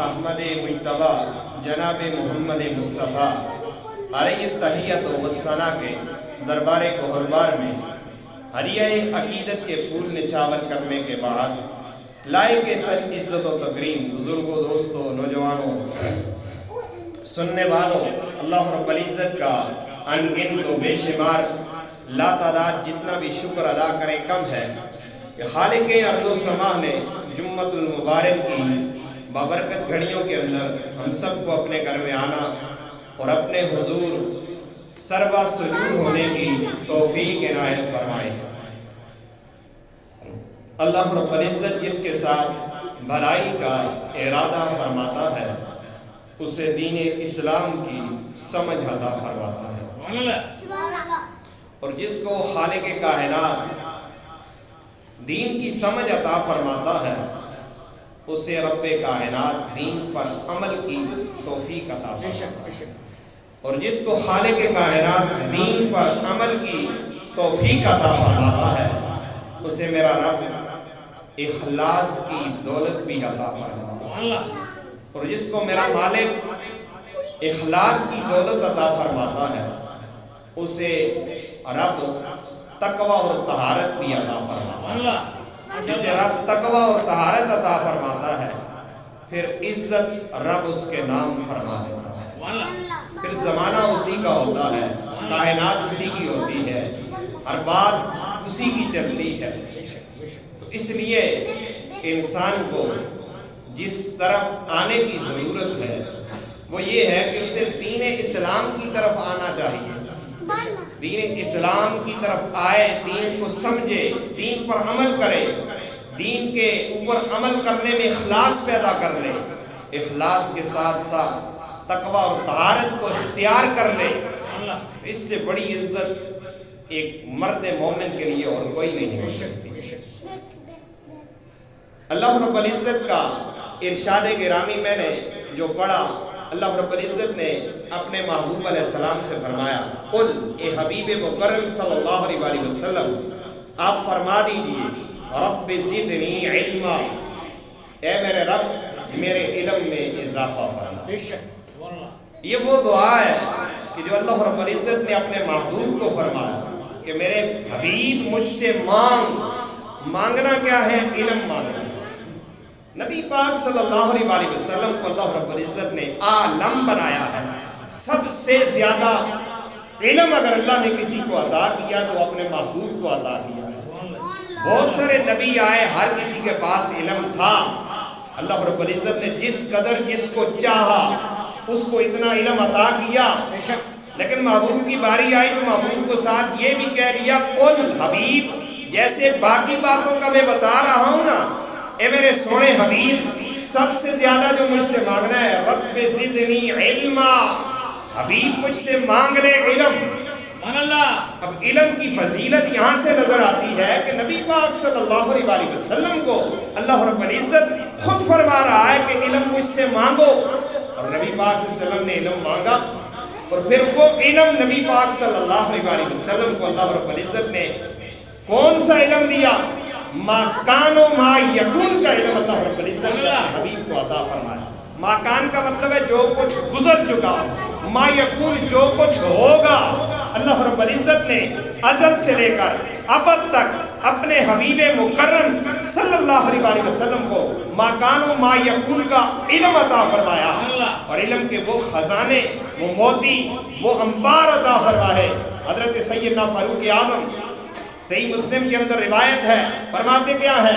احمد مجتبی جناب محمد مصطفیٰ علیہ تحیت و ثنا کے دربار کوہربار میں ہریہ عقیدت کے پھول نچھاور کرنے کے بعد لائق سر عزت و تکریم بزرگوں، دوستوں، نوجوانوں، سننے والوں، اللہ رب العزت کا انگنت و بے شمار لا تعداد جتنا بھی شکر ادا کریں کم ہے کہ خالق ارض و سماء نے جمعۃ المبارک کی بابرکت گھڑیوں کے اندر ہم سب کو اپنے گھر میں آنا اور اپنے حضور سربا سجود ہونے کی توفیق عنایت فرمائے۔ اللہ رب العزت جس کے ساتھ بھلائی کا ارادہ فرماتا ہے اسے دین اسلام کی سمجھ عطا فرماتا ہے، اور جس کو خالق کائنات دین کی سمجھ عطا فرماتا ہے اسے رب کائنات دین پر عمل کی توفیق عطا فرماتا ہے، اور جس کو خالق کائنات دین پر عمل کی توفیق عطا فرماتا ہے اسے میرا رب اخلاص کی دولت بھی عطا فرماتا ہے، اور جس کو میرا مالک اخلاص کی دولت عطا فرماتا ہے اسے رب تقوی اور طہارت بھی عطا فرماتا ہے۔ جسے رب تقوی اور طہارت عطا فرماتا ہے پھر عزت رب اس کے نام فرما دیتا ہے، پھر زمانہ اسی کا ہوتا ہے، کائنات اسی کی ہوتی ہے، ہر بات اسی کی چلتی ہے۔ تو اس لیے انسان کو جس طرف آنے کی ضرورت ہے وہ یہ ہے کہ اسے دین اسلام کی طرف آنا چاہیے، دین اسلام کی طرف آئے، دین کو سمجھے، دین پر عمل کرے، دین کے اوپر عمل کرنے میں اخلاص پیدا کر لے، اخلاص کے ساتھ ساتھ تقوی اور طہارت کو اختیار کر لے۔ اس سے بڑی عزت ایک مرد مومن کے لیے اور کوئی نہیں ہو سکتی۔ اللہ رب العزت کا ارشاد گرامی میں نے جو پڑھا، اللہ رب العزت نے اپنے محبوب علیہ السلام سے فرمایا، قل اے حبیب مکرم صلی اللہ علیہ وسلم آپ فرما دیجئے، رب زدنی علما، اے میرے رب میرے علم میں اضافہ فرما۔ یہ وہ دعا ہے کہ جو اللہ رب العزت نے اپنے محبوب کو فرمایا کہ میرے حبیب مجھ سے مانگنا کیا ہے؟ علم مانگنا۔ نبی پاک صلی اللہ علیہ وسلم کو اللہ رب العزت نے عالم بنایا ہے، سب سے زیادہ علم اگر اللہ نے کسی کو عطا کیا تو اپنے محبوب کو عطا کیا۔ بہت سارے نبی آئے، ہر کسی کے پاس علم تھا، اللہ رب العزت نے جس قدر جس کو چاہا اس کو اتنا علم عطا کیا، لیکن محبوب کی باری آئی تو محبوب کو ساتھ یہ بھی کہہ لیا، قل حبیب، جیسے باقی باتوں کا میں بتا رہا ہوں نا، اے میرے سونے حبیب سب سے زیادہ جو مجھ سے مانگنا ہے رب زدنی علما، حبیب مجھ سے مانگ لے علم۔ اب علم کی فضیلت یہاں سے نظر آتی ہے کہ نبی پاک صلی اللہ علیہ وسلم کو اللہ رب العزت خود فرما رہا ہے کہ علم مجھ سے مانگو، اور نبی پاک صلی اللہ علیہ وسلم نے علم مانگا، اور پھر وہ علم نبی پاک صلی اللہ علیہ وسلم کو اللہ رب العزت نے کون سا علم دیا؟ ما کان و ما یکون کا علم اللہ رب العزت نے اپنے حبیب کو عطا فرمایا۔ ما کان کا مطلب ہے جو کچھ گزر چکا، ما یکون جو کچھ ہوگا، اللہ رب العزت نے ازل سے لے کر ابد تک اپنے حبیب مکرم صلی اللہ علیہ وسلم کو ما کان و ما یکون کا علم عطا فرمایا، اور علم کے وہ خزانے، وہ موتی، وہ انبار عطا فرمائے۔ حضرت سیدنا فاروق اعظم صحیح مسلم کے اندر روایت ہے، فرماتے کیا ہے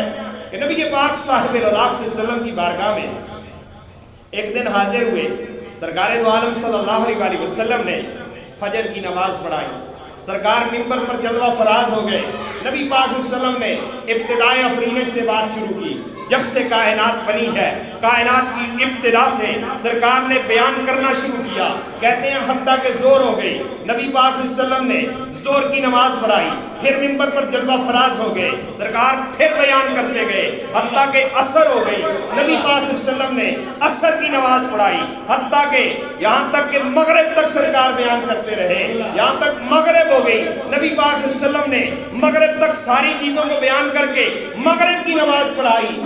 کہ نبی پاک صاحب الولاق صلی اللہ علیہ وسلم کی بارگاہ میں ایک دن حاضر ہوئے، سرکار دو عالم صلی اللہ علیہ وسلم نے فجر کی نماز پڑھائی، سرکار منبر پر جلوہ فراز ہو گئے، نبی پاک صلی اللہ علیہ وسلم نے ابتدائے افرینش سے بات شروع کی، جب سے کائنات بنی ہے، کائنات کی ابتدا سے سرکار نے بیان کرنا شروع کیا، کہتے ہیں حتیٰ کہ زور ہو گئی، نبی پاک صلی اللہ علیہ وسلم نے زور کی نماز پڑھائی، پھر منبر پر جلوہ فراز ہو گئے، سرکار پھر بیان کرتے گئے، حتیٰ کہ عصر ہو گئی، نبی پاک صلی اللہ علیہ وسلم نے عصر کی نماز پڑھائی، حتیٰ کہ یہاں تک کہ مغرب تک سرکار بیان کرتے رہے، یہاں تک مغرب ہو گئی، نبی پاک صلی اللہ علیہ وسلم نے مغرب تک ساری چیزوں کو بیان کر کے مغرب کی نماز پڑھائی،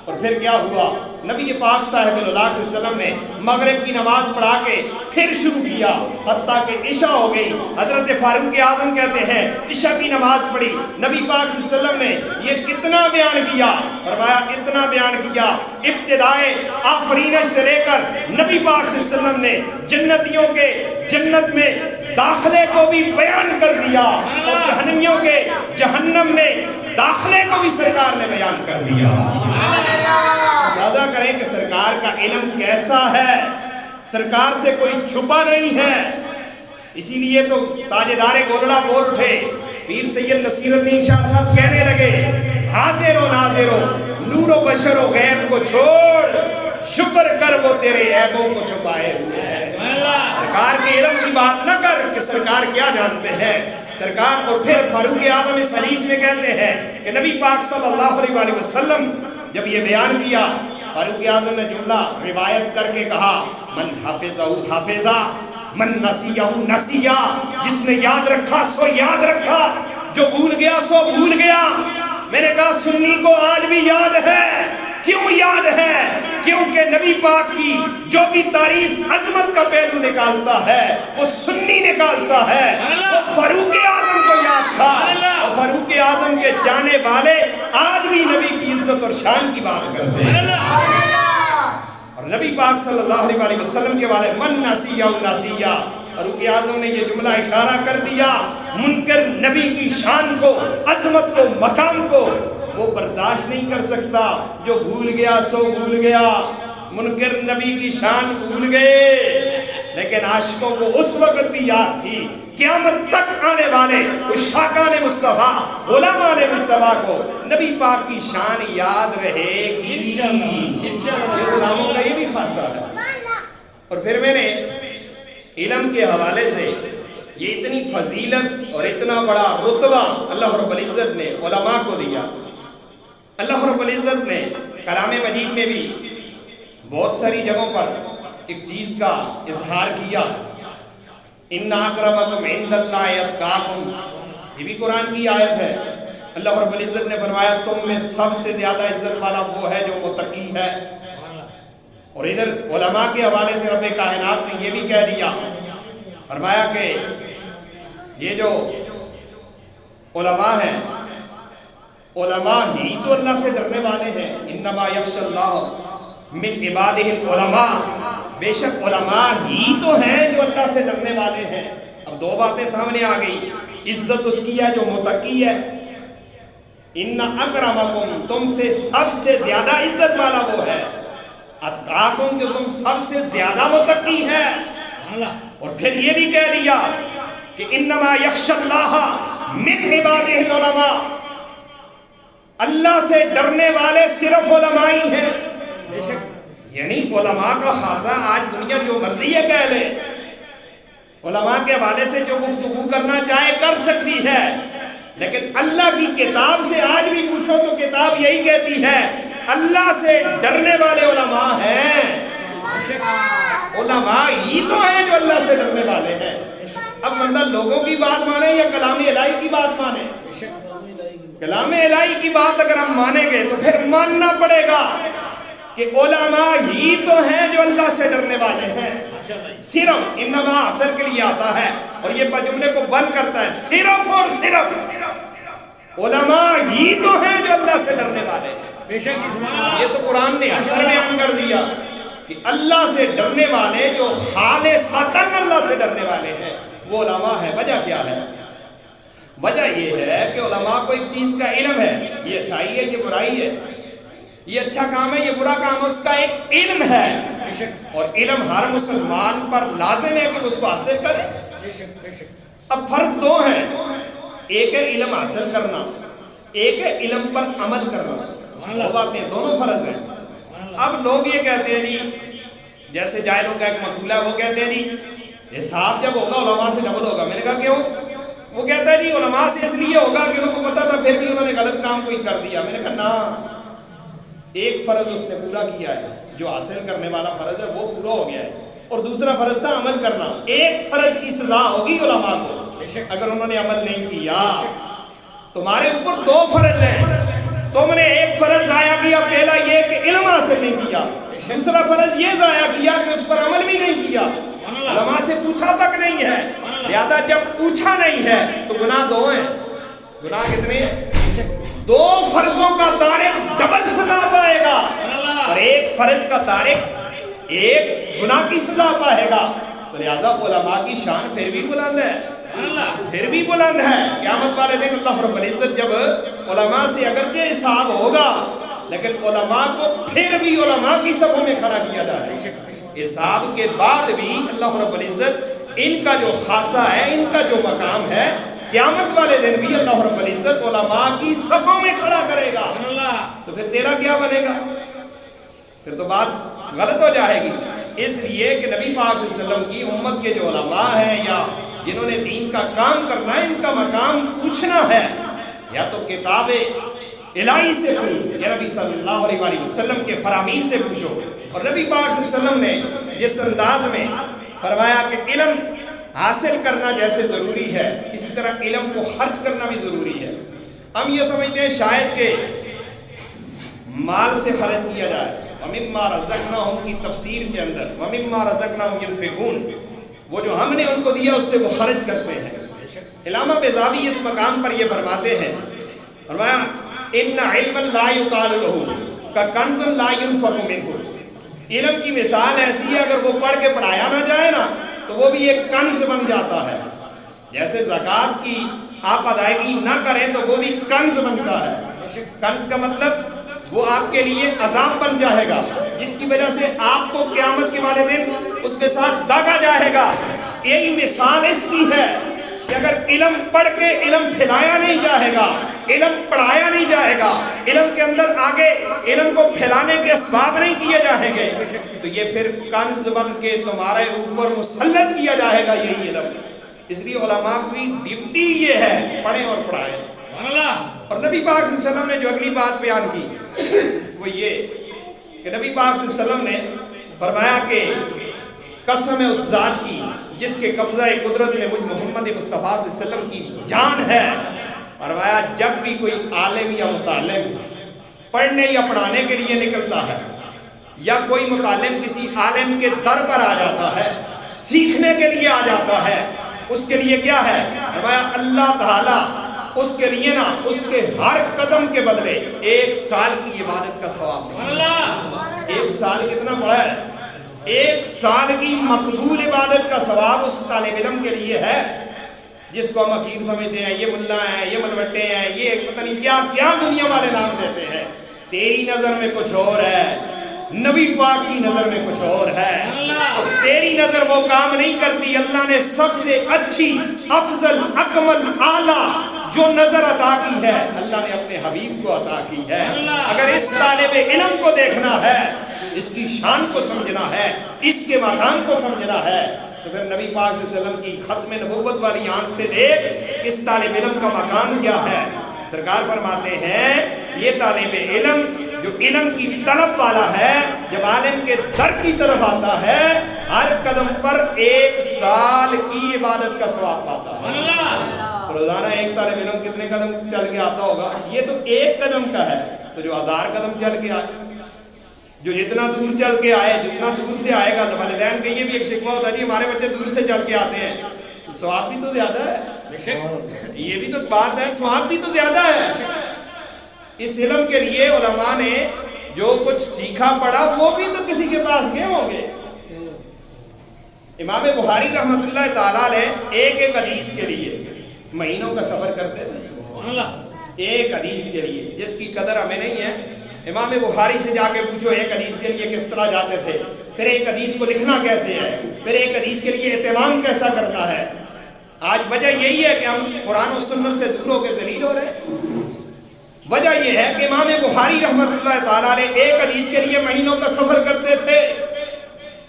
اور پھر کیا ہوا؟ نبی پاک صاحب صلی اللہ علیہ وسلم نے مغرب کی نماز پڑھا کے پھر شروع کیا حتیٰ کہ عشاء ہو گئی. حضرت فاروق اعظم کہتے ہیں عشاء کی نماز پڑھی, نبی پاک صلی اللہ علیہ وسلم نے یہ کتنا بیان کیا, فرمایا اتنا بیان کیا ابتدائے آفرینش سے لے کر نبی پاک صلی اللہ علیہ وسلم نے جنتیوں کے جنت میں داخلے کو بھی بیان کر دیا اور جہنمیوں کے جہنم میں داخلے کو بھی سرکار نے بیان کر دیا. اندازہ کریں کہ سرکار کا علم کیسا ہے, سرکار سے کوئی چھپا نہیں ہے. اسی لیے تو تاجدار گولڑا بول اٹھے, پیر سید نصیر الدین شاہ صاحب کہنے لگے حاضر و ناظر و نور و بشر و غیب کو چھوڑ, شکر کر وہ تیرے عیبوں کو چھپائے ہوئے ہیں. سرکار کے علم کی بات نہ کر کہ سرکار کیا جانتے ہیں. سرکار اور پھر فاروق اعظم اس حدیث میں کہتے ہیں کہ نبی پاک صلی اللہ علیہ وسلم جب یہ بیان کیا, فاروق اعظم نے جملہ روایت کر کے کہا من حافظہ حافظہ من نسیہ نسیہ, جس نے یاد رکھا سو یاد رکھا, جو بھول گیا سو بھول گیا. میں نے کہا سنی کو آج بھی یاد ہے. کیوں یاد ہے؟ کیونکہ نبی پاک کی جو بھی تعریف عظمت کا پہلو نکالتا ہے وہ سنی نکالتا ہے. وہ فاروق اعظم کو یاد تھا, اور فاروق اعظم کے جانے والے آج بھی نبی کی عزت اور شان کی بات کرتے ہیں. اور نبی پاک صلی اللہ علیہ وسلم کے والے من ناسیہ ناسیہ, فاروق اعظم نے یہ جملہ اشارہ کر دیا منکر نبی کی شان کو, عظمت کو, مقام کو وہ برداشت نہیں کر سکتا. جو بھول گیا سو بھول گیا, منکر نبی کی شان بھول گئے, لیکن عاشقوں کو اس وقت بھی یاد تھی. قیامت تک آنے والے عشاقان مصطفیٰ علماء مجتبیٰ کو نبی پاک کی شان یاد رہے گی. یہ غلاموں کا یہ بھی خاصہ ہے. اور پھر میں نے علم کے حوالے سے یہ اتنی فضیلت اور اتنا بڑا رتبہ اللہ رب العزت نے علماء کو دیا. اللہ رب العزت نے کلام مجید میں بھی بہت ساری جگہوں پر ایک چیز کا اظہار کیا, ان اکرمکم عند اللہ اتقاکم, یہ بھی قرآن کی آیت ہے. اللہ رب العزت نے فرمایا تم میں سب سے زیادہ عزت والا وہ ہے جو متقی ہے. اور ادھر علماء کے حوالے سے رب کائنات نے یہ بھی کہہ دیا, فرمایا کہ یہ جو علماء ہیں, علماء ہی تو اللہ سے ڈرنے والے ہیں. انما یخشی اللہ من عبادہ العلماء, بے شک علماء ہی تو ہیں جو اللہ سے ڈرنے والے ہیں. اب دو باتیں سامنے آ گئی, عزت اس کی ہے جو متقی ہے. ان اکرمکم, تم سے سب سے زیادہ عزت والا وہ ہے. اتقاکم, جو تم سب سے زیادہ متقی ہے. اور پھر یہ بھی کہہ دیا کہ انما یخشی اللہ من عبادہ العلماء, اللہ سے ڈرنے والے صرف علماء ہی ہیں. یعنی علماء کا خاصہ آج دنیا جو مرضی ہے کہہ لے, علماء کے حوالے سے جو گفتگو کرنا چاہے کر سکتی ہے, لیکن اللہ کی کتاب سے آج بھی پوچھو تو کتاب یہی کہتی ہے اللہ سے ڈرنے والے علماء ہیں. علماء ہی تو ہیں جو اللہ سے ڈرنے والے ہیں. اب بندہ لوگوں کی بات مانے یا کلام الہی کی بات مانے؟ کلام الہی کی بات اگر ہم مانیں گے تو پھر ماننا پڑے گا کہ علماء ہی تو ہیں جو اللہ سے ڈرنے والے ہیں. صرف انما اثر کے لیے آتا ہے اور یہ جملے کو بند کرتا ہے, صرف اور صرف علماء ہی تو ہیں جو اللہ سے ڈرنے والے ہیں. یہ تو قرآن نے اثر بیان کر دیا کہ اللہ سے ڈرنے والے جو خالصتاً اللہ سے ڈرنے والے ہیں وہ علماء ہے. وجہ کیا ہے؟ وجہ یہ ہے کہ علماء کو ایک چیز کا علم ہے, یہ اچھائی ہے, یہ برائی ہے, یہ اچھا کام ہے, یہ برا کام ہے, اس کا ایک علم ہے. اور علم ہر مسلمان پر لازم ہے کہ اس کو حاصل کرے. اب فرض دو ہیں, ایک ہے علم حاصل کرنا, ایک ہے علم پر عمل کرنا. دو باتیں, دونوں فرض ہیں. اب لوگ یہ کہتے ہیں جی, جیسے جاہلوں کا ایک مقولہ ہے, وہ کہتے ہیں جی حساب جب ہوگا علماء سے ڈبل ہوگا. میں نے کہا کیوں؟ وہ کہتا ہے جی علماء سے اس لیے ہوگا کہ ان کو پتا تھا پھر بھی انہوں نے غلط کام کوئی کر دیا. میں نے کہا نا, ایک فرض اس نے پورا کیا ہے, جو حاصل کرنے والا فرض ہے وہ پورا ہو گیا ہے, اور دوسرا فرض تھا عمل کرنا. ایک فرض کی سزا ہوگی علماء کو اگر انہوں نے عمل نہیں کیا. تمہارے اوپر دو فرض ہیں, تم نے ایک فرض ضائع کیا، پہلا یہ کہ علم حاصل نہیں کیا، دوسرا فرض یہ ضائع کیا کہ اس پر عمل بھی نہیں کیا، علماء سے پوچھا تک نہیں ہے۔ لہذا جب پوچھا نہیں ہے تو گناہ دو ہیں۔ گناہ کتنے ہیں؟ دو فرضوں کا تارک ڈبل سزا پائے گا، اور ایک فرض کا تارک ایک گناہ کی سزا پائے گا۔ تو لہذا علماء کی شان پھر بھی بلند ہے، پھر بھی بلند ہے۔ قیامت والے دن اللہ رب العزت جب علماء سے اگرچہ حساب ہوگا، لیکن علماء کو پھر بھی علماء کی صفوں میں کھڑا کیا جائے گا۔ حساب کے بعد بھی اللہ رب العزت ان کا جو خاصہ ہے، ان کا جو مقام ہے، قیامت والے دن بھی اللہ رب العزت علماء کی صفوں میں کھڑا کرے گا۔ تو پھر تیرا کیا بنے گا؟ پھر تو بات غلط ہو جائے گی۔ اس لیے کہ نبی پاک صلی اللہ علیہ وسلم کی امت کے جو علماء ہیں یا جنہوں نے دین کا کام کرنا ہے، ان کا مقام پوچھنا ہے، یا تو کتاب الہی سے پوچھو یا نبی صلی اللہ علیہ وسلم کے فرامین سے پوچھو۔ اور نبی پاک صلی اللہ علیہ وسلم نے جس انداز میں فرمایا کہ علم حاصل کرنا جیسے ضروری ہے، اسی طرح علم کو خرچ کرنا بھی ضروری ہے۔ ہم یہ سمجھتے ہیں شاید کہ مال سے خرچ کیا جائے، وَمِمَّا رَزَقْنَاهُمْ کی تفسیر کے اندر وَمِمَّا رَزَقْنَاهُمْ يُنْفِقُونَ، وہ جو ہم نے ان کو دیا اس سے وہ خرچ کرتے ہیں۔ علامہ بیضاوی اس مقام پر یہ فرماتے ہیں، فرمایا إِنَّ عِلْمًا لَا يُقَالُ لَهُ كَكَنْزٌ لَا يُنْفَقُ مِنْهُ، علم کی مثال ایسی ہے اگر وہ پڑھ کے پڑھایا نہ جائے نا تو وہ بھی ایک کنز بن جاتا ہے۔ جیسے زکوٰۃ کی آپ ادائیگی نہ کریں تو وہ بھی کنز بنتا ہے۔ کنز کا مطلب وہ آپ کے لیے عذاب بن جائے گا، جس کی وجہ سے آپ کو قیامت کے والے دن اس کے ساتھ داغا جائے گا۔ یہی مثال اس کی ہے کہ اگر علم پڑھ کے علم پھیلایا نہیں جائے گا، علم پڑھایا نہیں جائے گا، علم کے اندر آگے علم کو پھیلانے کے اسباب نہیں کیے جائیں گے، تو یہ پھر کنز بن کے تمہارے اوپر مسلط کیا جائے گا یہی علم۔ اس لیے علماء کی ڈیوٹی یہ ہے پڑھیں اور پڑھائیں۔ اور نبی پاک صلی اللہ علیہ وسلم نے جو اگلی بات بیان کی وہ یہ کہ نبی پاک صلی اللہ علیہ وسلم نے فرمایا کہ قسم ہے اس ذات کی جس کے قبضہ قدرت میں مجھ محمد مصطفیٰ صلی اللہ علیہ وسلم کی جان ہے، فرمایا جب بھی کوئی عالم یا متعلم پڑھنے یا پڑھانے کے لیے نکلتا ہے، یا کوئی متعلم کسی عالم کے در پر آ جاتا ہے، سیکھنے کے لیے آ جاتا ہے، اس کے لیے کیا ہے؟ فرمایا اللہ تعالیٰ اس کے لیے نا اس کے ہر قدم کے بدلے 1 سال کی عبادت کا ثواب ہے۔ 1 سال کتنا بڑا ہے؟ 1 سال کی مقبول عبادت کا ثواب اس طالب علم کے لیے ہے جس کو ہم حکیم سمجھتے ہیں، یہ ملا ہیں، یہ ملوٹے ہیں، یہ پتہ نہیں کیا کیا دنیا والے نام دیتے ہیں۔ تیری نظر میں کچھ اور ہے، نبی پاک کی نظر میں کچھ اور ہے۔ تیری نظر وہ کام نہیں کرتی، اللہ نے سب سے اچھی، افضل، اکمل، اعلیٰ جو نظر عطا کی ہے اللہ نے اپنے حبیب کو عطا کی ہے۔ اگر اس طالب علم کو دیکھنا ہے، اس کی شان کو سمجھنا ہے، اس کے مقام کو سمجھنا ہے، تو پھر نبی پاک صلی اللہ علیہ وسلم کی ختم نبوت والی آنکھ سے دیکھ اس طالب علم کا مقام کیا ہے۔ سرکار فرماتے ہیں یہ طالب علم جو علم کی طلب والا ہے، جب عالم کے در کی طرف آتا ہے، ہر قدم پر 1 سال کی عبادت کا ثواب پاتا ہے۔ روزانہ ایک طالب علم کتنے قدم چل کے آتا ہوگا؟ یہ تو 1 قدم کا ہے، تو جو 1000 قدم چل کے آئے، جو جتنا دور چل کے آئے، جتنا دور سے آئے گا، والدین کا یہ بھی ایک شکوہ ہوتا ہے جی ہمارے بچے دور سے چل کے آتے ہیں، تو ثواب بھی تو زیادہ ہے۔ یہ بھی تو بات ہے، ثواب بھی تو زیادہ ہے۔ اس علم کے لیے علماء نے جو کچھ سیکھا پڑھا وہ بھی تو کسی کے پاس گئے ہوں گے۔ امام بخاری رحمۃ اللہ تعالیٰ علیہ ایک حدیث کے لیے مہینوں کا سفر کرتے تھے، ایک حدیث کے لیے جس کی قدر ہمیں نہیں ہے۔ امام بخاری سے جا کے پوچھو ایک حدیث کے لیے کس طرح جاتے تھے، پھر ایک حدیث کو لکھنا کیسے ہے، پھر ایک حدیث کے لیے اہتمام کیسا کرنا ہے۔ آج وجہ یہی ہے کہ ہم قرآن و سنت سے دور ہو کے ذلیل ہو رہے ہیں۔ وجہ یہ ہے کہ امام بخاری رحمۃ اللہ تعالیٰ نے ایک حدیث کے لیے مہینوں کا سفر کرتے تھے،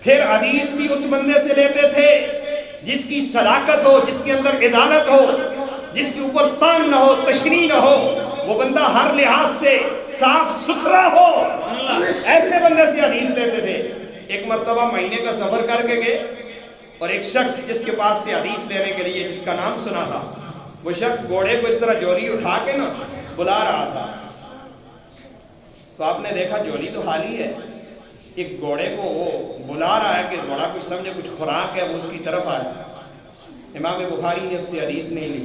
پھر حدیث بھی اس بندے سے لیتے تھے جس کی صداقت ہو، جس کے اندر عدالت ہو، جس کے اوپر تان نہ ہو، تشریح نہ ہو، وہ بندہ ہر لحاظ سے صاف ستھرا ہو، ایسے بندے سے حدیث لیتے تھے۔ ایک مرتبہ مہینے کا سفر کر کے گئے اور ایک شخص جس کے پاس سے حدیث لینے کے لیے جس کا نام سنا تھا، وہ شخص گھوڑے کو اس طرح جوری اٹھا کے نا بلا رہا تھا، تو آپ نے دیکھا جولی تو خالی ہے، ایک گھوڑے کو وہ بلا رہا ہے کہ گھوڑا کچھ سمجھے کچھ خوراک ہے وہ اس کی طرف آئے۔ امام بخاری نے اس سے حدیث نہیں لی۔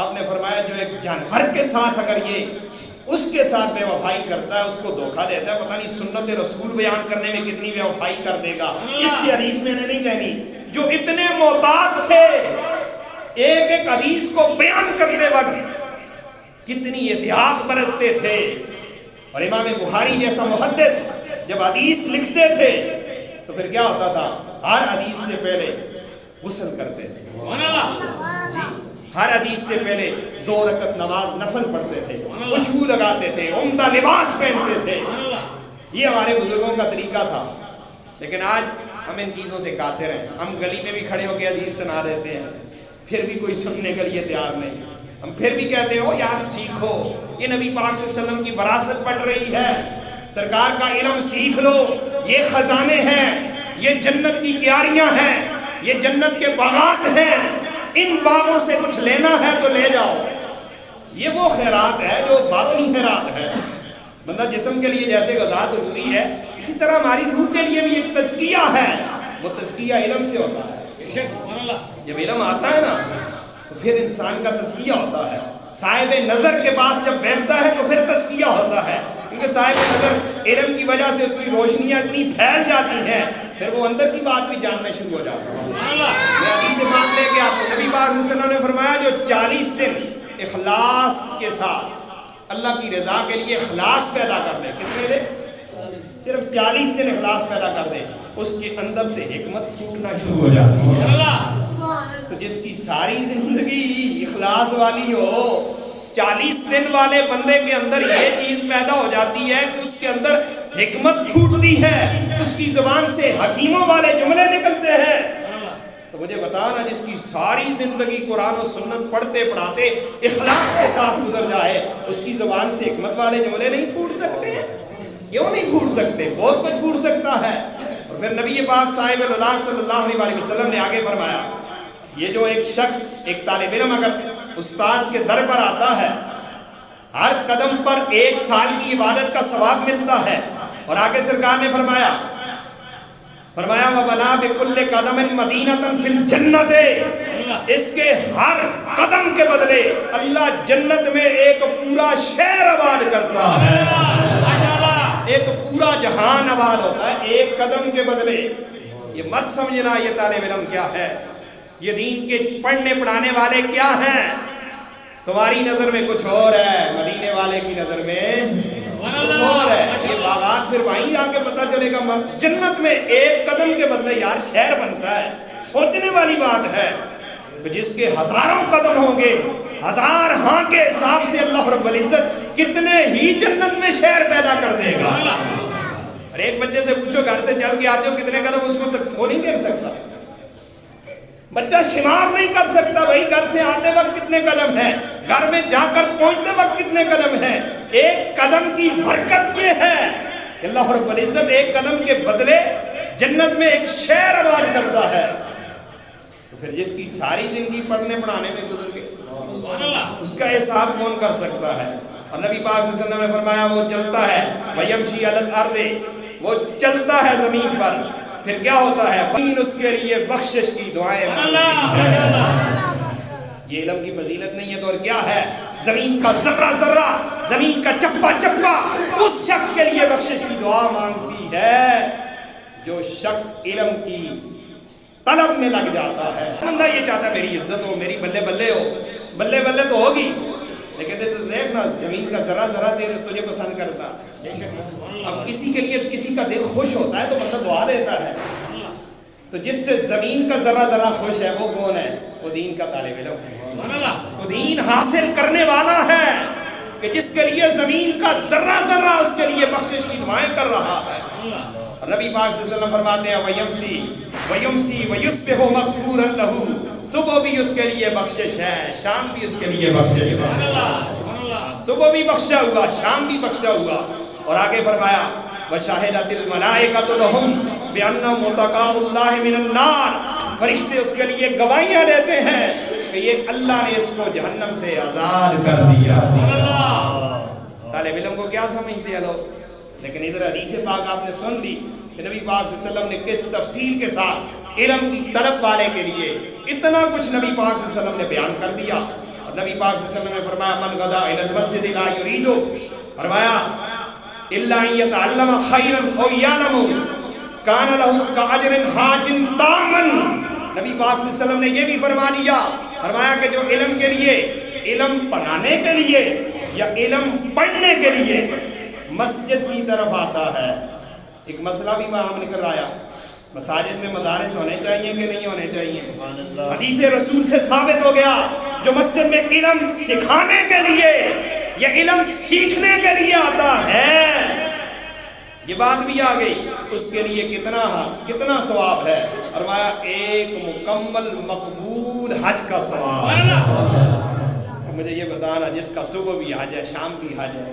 آپ نے فرمایا جو ایک جانور کے ساتھ اگر یہ اس کے ساتھ بے وفائی کرتا ہے، اس کو دھوکہ دیتا ہے، پتہ نہیں سنت رسول بیان کرنے میں کتنی بے وفائی کر دے گا۔ اس سے حدیث میں نے نہیں کہنی، جو اتنے محتاط تھے ایک ایک حدیث کو بیان کرتے وقت کتنی احتیاط برتتے تھے۔ اور امام بخاری جیسا محدث جب حدیث لکھتے تھے تو پھر کیا ہوتا تھا؟ ہر حدیث سے پہلے غسل کرتے تھے، جی ہر حدیث سے پہلے 2 رکعت نماز نفل پڑھتے تھے، خوشبو لگاتے تھے، عمدہ لباس پہنتے تھے۔ یہ ہمارے بزرگوں کا طریقہ تھا۔ لیکن آج ہم ان چیزوں سے قاصر ہیں۔ ہم گلی میں بھی کھڑے ہو کے حدیث سنا دیتے ہیں، پھر بھی کوئی سننے کے لیے تیار نہیں۔ ہم پھر بھی کہتے ہیں یار سیکھو، یہ نبی پاک صلی اللہ علیہ وسلم کی وراثت پڑھ رہی ہے، سرکار کا علم سیکھ لو، یہ خزانے ہیں، یہ جنت کی کیاریاں ہیں، یہ جنت کے باغات ہیں، ان باغوں سے کچھ لینا ہے تو لے جاؤ۔ یہ وہ خیرات ہے جو باطنی خیرات ہے۔ بندہ جسم کے لیے جیسے غذا ضروری ہے، اسی طرح ہماری روح کے لیے بھی ایک تزکیہ ہے، وہ تزکیہ علم سے ہوتا ہے۔ جب علم آتا ہے نا تو پھر انسان کا تزکیہ ہوتا ہے۔ صاحب نظر کے پاس جب بیٹھتا ہے تو پھر تزکیہ ہوتا ہے، کیونکہ صاحب نظر علم کی وجہ سے اس کی روشنیاں اتنی پھیل جاتی ہیں، پھر وہ اندر کی بات بھی جاننا شروع ہو جاتا ہے۔ میں حدیث سے بات لے کے آپ کو نبی پاک صلی اللہ علیہ وسلم نے فرمایا جو 40 دن اخلاص کے ساتھ اللہ کی رضا کے لیے اخلاص پیدا کر لے، کتنے دن؟ صرف 40 دن اخلاص پیدا کر دے، اس کے اندر سے حکمت پھوٹنا شروع ہو جاتی ہے۔ تو جس کی ساری زندگی اخلاص والی ہو، 40 دن والے بندے کے اندر یہ چیز پیدا ہو جاتی ہے کہ اس کے اندر حکمت پھوٹتی ہے، اس کی زبان سے حکیموں والے جملے نکلتے ہیں۔ تو مجھے بتانا جس کی ساری زندگی قرآن و سنت پڑھتے پڑھاتے اخلاص کے ساتھ گزر جائے، اس کی زبان سے حکمت والے جملے نہیں پھوٹ سکتے ہیں؟ کیوں نہیں پھوٹ سکتے؟ بہت کچھ پھوٹ سکتا ہے۔ اور پھر نبی پاک صاحب اللہ صلی اللہ علیہ وسلم نے آگے فرمایا یہ جو ایک شخص ایک طالب علم اگر استاذ کے در پر آتا ہے، ہر قدم پر 1 سال کی عبادت کا ثواب ملتا ہے۔ اور آگے سرکار نے فرمایا وَبَنَا بِكُلِّ قَدَمٍ مَدِينَةً فِي الْجَنَّةِ، اس کے ہر قدم کے بدلے اللہ جنت میں ایک پورا شہر آباد کرتا ہے، ایک پورا جہان آباد ہوتا ہے ایک قدم کے بدلے۔ یہ مت سمجھنا یہ طالب علم کیا ہے، یہ دین کے پڑھنے پڑھانے والے کیا ہیں، تمہاری نظر میں کچھ اور ہے، مدینے والے کی نظر میں کچھ اور ہے۔ یہ باغات پھر وہیں آ کے پتہ چلے گا، جنت میں ایک قدم کے بدلے یار شہر بنتا ہے، سوچنے والی بات ہے۔ جس کے ہزاروں قدم ہوں گے، 1000 ہاں کے حساب سے اللہ رب العزت کتنے ہی جنت میں شہر پیدا کر دے گا۔ اور ایک بچے سے پوچھو گھر سے چل کے آتے ہو کتنے قدم، اس کو وہ نہیں کہہ سکتا، بچہ شمار نہیں کر سکتا بھائی گھر سے آتے وقت کتنے قدم ہیں، گھر میں جا کر پہنچتے وقت کتنے قدم ہیں۔ ایک قدم کی برکت یہ ہے کہ اللہ رب العزت ایک قدم کے بدلے جنت میں ایک شہر آباد کرتا ہے۔ تو پھر جس کی ساری زندگی پڑھنے پڑھانے میں گزر گئی، اس کا حساب کون کر سکتا ہے؟ اور نبی پاک صلی اللہ علیہ وسلم نے فرمایا وہ چلتا ہے وَيَمْشِي عَلَى الْأَرْضِ، وہ چلتا ہے زمین پر، پھر کیا ہوتا ہے؟ زمین اس کے لیے بخشش کی دعائیں مانگتی ہے۔ یہ علم کی فضیلت نہیں ہے تو اور کیا ہے؟ زمین کا ذرہ ذرہ، زمین کا چپا چپا اس شخص کے لیے بخشش کی دعا مانگتی ہے جو شخص علم کی طلب میں لگ جاتا ہے۔ بندہ یہ چاہتا ہے میری عزت ہو، میری بلے بلے ہو، بلے بلے تو ہوگی، لیکن دیکھنا زمین کا ذرہ ذرہ تجھے پسند کرتا۔ اب کسی کے لیے کسی کا دل خوش ہوتا ہے تو بندہ دعا دیتا ہے، تو جس سے زمین کا ذرہ ذرہ خوش ہے وہ کون ہے؟ وہ دین کا طالب علم ہے، وہ دین حاصل کرنے والا ہے کہ جس کے لیے زمین کا ذرہ ذرہ اس کے لیے بخشش کی دعائیں کر رہا ہے۔ اور نبی پاک صلی اللہ علیہ وسلم فرماتے ہیں وَيَمْسِي وَيُصْبِحُ مَغْفُورًا لَهُ، صبح بھی اس کے لیے بخشش ہے، شام بھی اس کے لیے بخشش ہے، صبح بھی بخشا ہوا، شام بھی بخشا ہوا۔ اور آگے فرمایا وَشَاهِدَتِ الْمَلَائِكَةُ لَهُمْ بِأَنَّهُمْ مُتَقَاءُ اللَّهِ مِنَ النَّارِ، فرشتے اس کے لیے گواہیاں دیتے ہیں کہ یہ اللہ نے اس کو جہنم سے آزاد کر دیا۔ طالب علم کو کیا سمجھتے ہیں لوگ؟ لیکن ادھر حدیث پاک آپ نے سن لی کہ نبی پاک صلی اللہ علیہ وسلم نے کس تفصیل کے ساتھ علم کی طلب والے کے لیے اتنا کچھ نبی پاک صلی اللہ علیہ وسلم نے بیان کر دیا. اور نبی پاک صلی اللہ علیہ وسلم نے فرمایا من غدا الی المسجد لا یرید، فرمایا الا ان یتعلم خیرا او یعلم کان له کاجر حاج تاما. نبی پاک صلی اللہ علیہ وسلم نے یہ بھی فرما دیا، فرمایا کہ جو علم کے لیے، علم پڑھانے کے لیے یا علم پڑھنے کے لیے مسجد کی طرف آتا ہے. ایک مسئلہ بھی وہاں نکل آیا، مساجد میں مدارس ہونے چاہیے کہ نہیں ہونے چاہیے؟ حدیث رسول سے ثابت ہو گیا جو مسجد میں علم سکھانے کے لیے یا علم سیکھنے کے لیے آتا ہے، یہ بات بھی آ گئی، اس کے لیے کتنا ثواب ہے. فرمایا ایک مکمل مقبول حج کا ثواب. مجھے یہ بتانا جس کا صبح بھی حج ہے شام بھی حج ہے،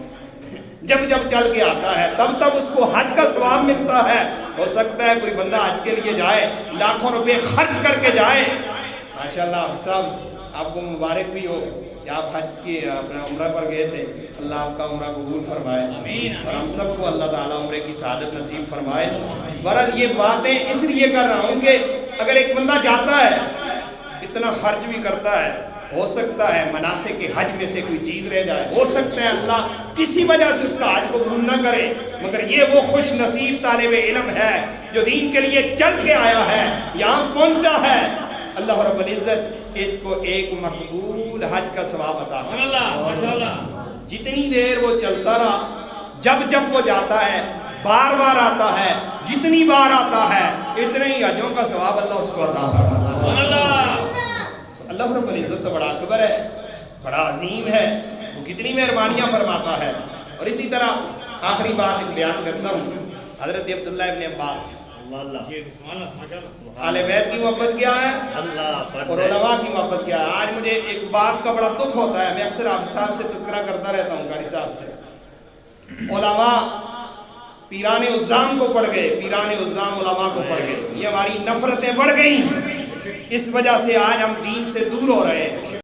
جب چل کے آتا ہے تب اس کو حج کا ثواب ملتا ہے. ہو سکتا ہے کوئی بندہ حج کے لیے جائے، لاکھوں روپے خرچ کر کے جائے. ماشاءاللہ آپ سب، آپ کو مبارک بھی ہو کہ آپ حج کی اپنا عمرہ پر گئے تھے. اللہ آپ کا عمرہ قبول فرمائے اور ہم سب کو اللہ تعالیٰ عمرے کی سعادت نصیب فرمائے. بہرحال یہ باتیں اس لیے کر رہا ہوں کہ اگر ایک بندہ جاتا ہے اتنا خرچ بھی کرتا ہے، ہو سکتا ہے مناسک کے حج میں سے کوئی چیز رہ جائے، ہو سکتا ہے اللہ کسی وجہ سے اس کا حج قبول نہ کرے، مگر یہ وہ خوش نصیب طالب علم ہے جو دین کے لیے چل کے آیا ہے، یہاں پہنچا ہے. اللہ رب العزت اس کو ایک مقبول حج کا ثواب عطا فرمائے. جتنی دیر وہ چلتا رہا، جب وہ جاتا ہے، بار آتا ہے، جتنی بار آتا ہے اتنے ہی حجوں کا ثواب اللہ اس کو عطا فرمائے. اللہ رب العزت تو بڑا اکبر ہے، بڑا عظیم ہے، وہ کتنی مہربانیاں فرماتا ہے. اور اسی طرح آخری بات ایک بیان کرتا ہوں. حضرت عبداللہ ابن عباس، آل بیت کی محبت کیا ہے اور علماء کی محبت کیا ہے. آج مجھے ایک بات کا بڑا دکھ ہوتا ہے، میں اکثر آپ صاحب سے تذکرہ کرتا رہتا ہوں، قاری صاحب سے. علماء پیران عظام کو پڑھ گئے، پیران عظام علماء کو پڑھ گئے، یہ ہماری نفرتیں بڑھ گئیں. اس وجہ سے آج ہم دین سے دور ہو رہے ہیں.